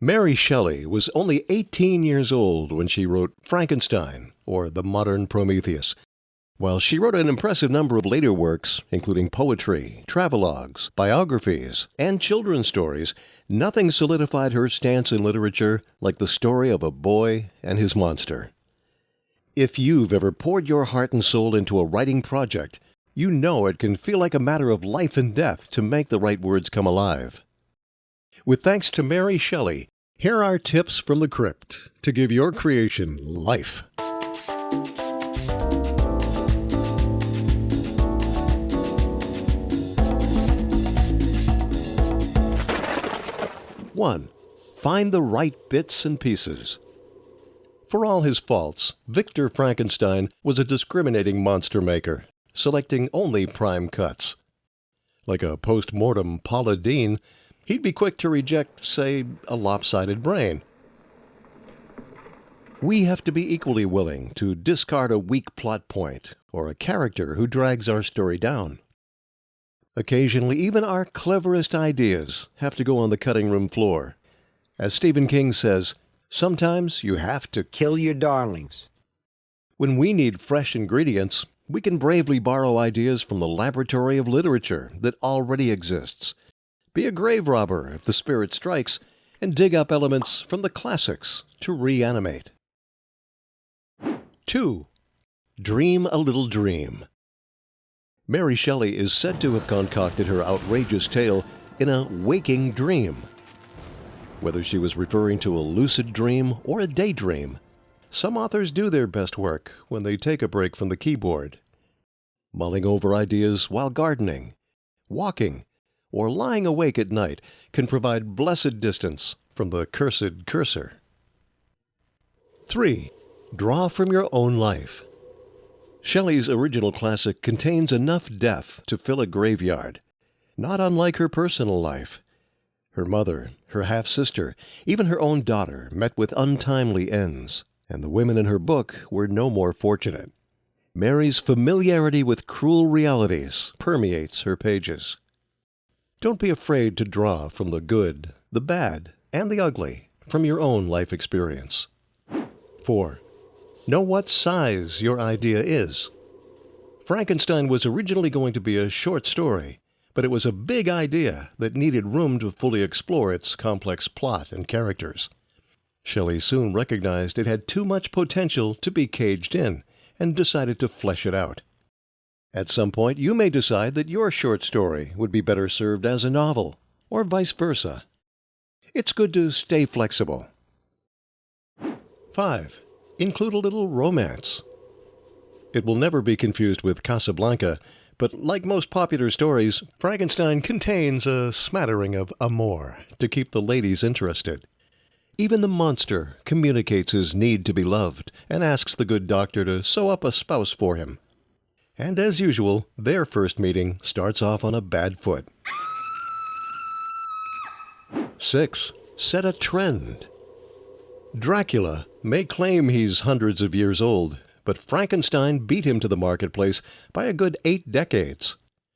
Mary Shelley was only 18 years old when she wrote Frankenstein, or The Modern Prometheus. While she wrote an impressive number of later works, including poetry, travelogues, biographies, and children's stories, nothing solidified her stance in literature like the story of a boy and his monster. If you've ever poured your heart and soul into a writing project, you know it can feel like a matter of life and death to make the right words come alive. With thanks to Mary Shelley, here are tips from the crypt to give your creation life. One, find the right bits and pieces. For all his faults, Victor Frankenstein was a discriminating monster maker, selecting only prime cuts. Like a post-mortem Paula Deen, he'd be quick to reject, say, a lopsided brain. We have to be equally willing to discard a weak plot point or a character who drags our story down. Occasionally, even our cleverest ideas have to go on the cutting room floor. As Stephen King says, sometimes you have to kill your darlings. When we need fresh ingredients, we can bravely borrow ideas from the laboratory of literature that already exists. Be a grave robber if the spirit strikes, and dig up elements from the classics to reanimate. 2. Dream a little dream. Mary Shelley is said to have concocted her outrageous tale in a waking dream. Whether she was referring to a lucid dream or a daydream, some authors do their best work when they take a break from the keyboard. Mulling over ideas while gardening, walking, or lying awake at night can provide blessed distance from the cursed cursor. 3. Draw from your own life. Shelley's original classic contains enough death to fill a graveyard, not unlike her personal life. Her mother, her half-sister, even her own daughter met with untimely ends, and the women in her book were no more fortunate. Mary's familiarity with cruel realities permeates her pages. Don't be afraid to draw from the good, the bad, and the ugly from your own life experience. 4. Know what size your idea is. Frankenstein was originally going to be a short story, but it was a big idea that needed room to fully explore its complex plot and characters. Shelley soon recognized it had too much potential to be caged in, and decided to flesh it out. At some point, you may decide that your short story would be better served as a novel, or vice versa. It's good to stay flexible. 5. Include a little romance. It will never be confused with Casablanca, but like most popular stories, Frankenstein contains a smattering of amour to keep the ladies interested. Even the monster communicates his need to be loved and asks the good doctor to sew up a spouse for him. And as usual, their first meeting starts off on a bad foot. 6. Set a trend. Dracula may claim he's hundreds of years old, but Frankenstein beat him to the marketplace by a good 8 decades.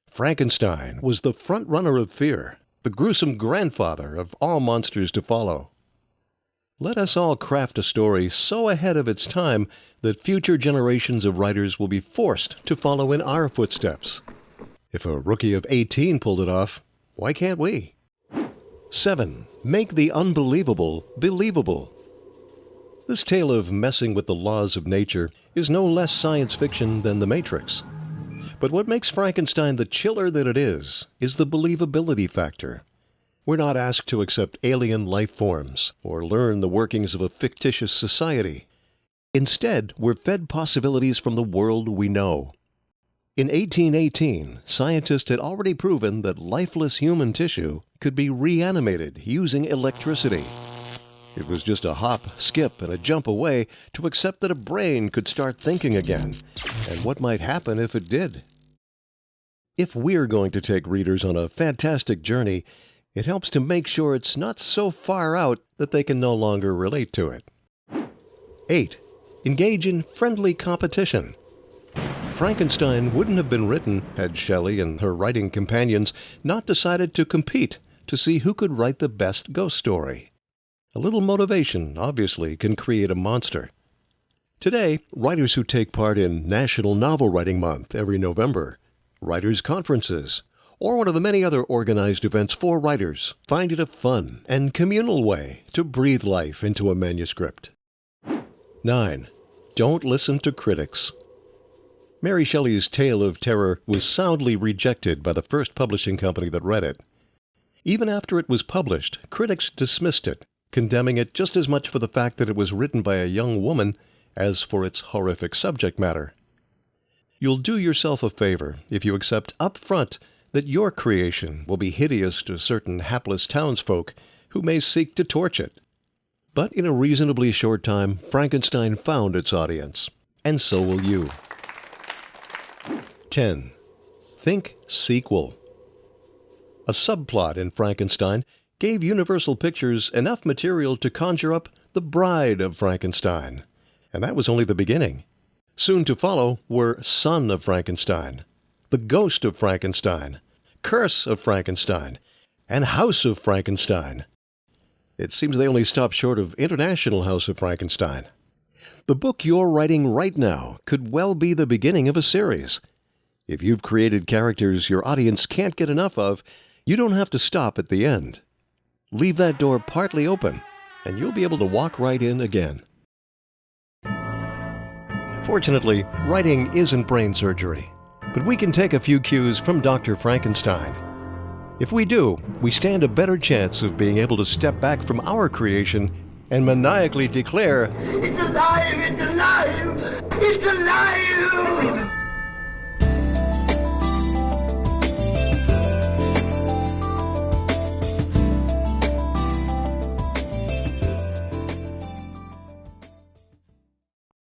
Frankenstein was the front-runner of fear, the gruesome grandfather of all monsters to follow. Let us all craft a story so ahead of its time that future generations of writers will be forced to follow in our footsteps. If a rookie of 18 pulled it off, why can't we? 7. Make the unbelievable believable. This tale of messing with the laws of nature is no less science fiction than The Matrix. But what makes Frankenstein the chiller that it is the believability factor. We're not asked to accept alien life forms or learn the workings of a fictitious society. Instead, we're fed possibilities from the world we know. In 1818, scientists had already proven that lifeless human tissue could be reanimated using electricity. It was just a hop, skip, and a jump away to accept that a brain could start thinking again, and what might happen if it did. If we're going to take readers on a fantastic journey, it helps to make sure it's not so far out that they can no longer relate to it. 8. Engage in friendly competition. Frankenstein wouldn't have been written had Shelley and her writing companions not decided to compete to see who could write the best ghost story. A little motivation, obviously, can create a monster. Today, writers who take part in National Novel Writing Month every November, writers' conferences, or one of the many other organized events for writers find it a fun and communal way to breathe life into a manuscript. 9. Don't listen to critics. Mary Shelley's tale of terror was soundly rejected by the first publishing company that read it. Even after it was published, critics dismissed it, condemning it just as much for the fact that it was written by a young woman as for its horrific subject matter. You'll do yourself a favor if you accept up front that your creation will be hideous to certain hapless townsfolk who may seek to torch it. But in a reasonably short time, Frankenstein found its audience, and so will you. 10. Think sequel. A subplot in Frankenstein gave Universal Pictures enough material to conjure up the Bride of Frankenstein. And that was only the beginning. Soon to follow were Son of Frankenstein, The Ghost of Frankenstein, Curse of Frankenstein, and House of Frankenstein. It seems they only stopped short of International House of Frankenstein. The book you're writing right now could well be the beginning of a series. If you've created characters your audience can't get enough of, you don't have to stop at the end. Leave that door partly open, and you'll be able to walk right in again. Fortunately, writing isn't brain surgery, but we can take a few cues from Dr. Frankenstein. If we do, we stand a better chance of being able to step back from our creation and maniacally declare, "It's alive! It's alive! It's alive!"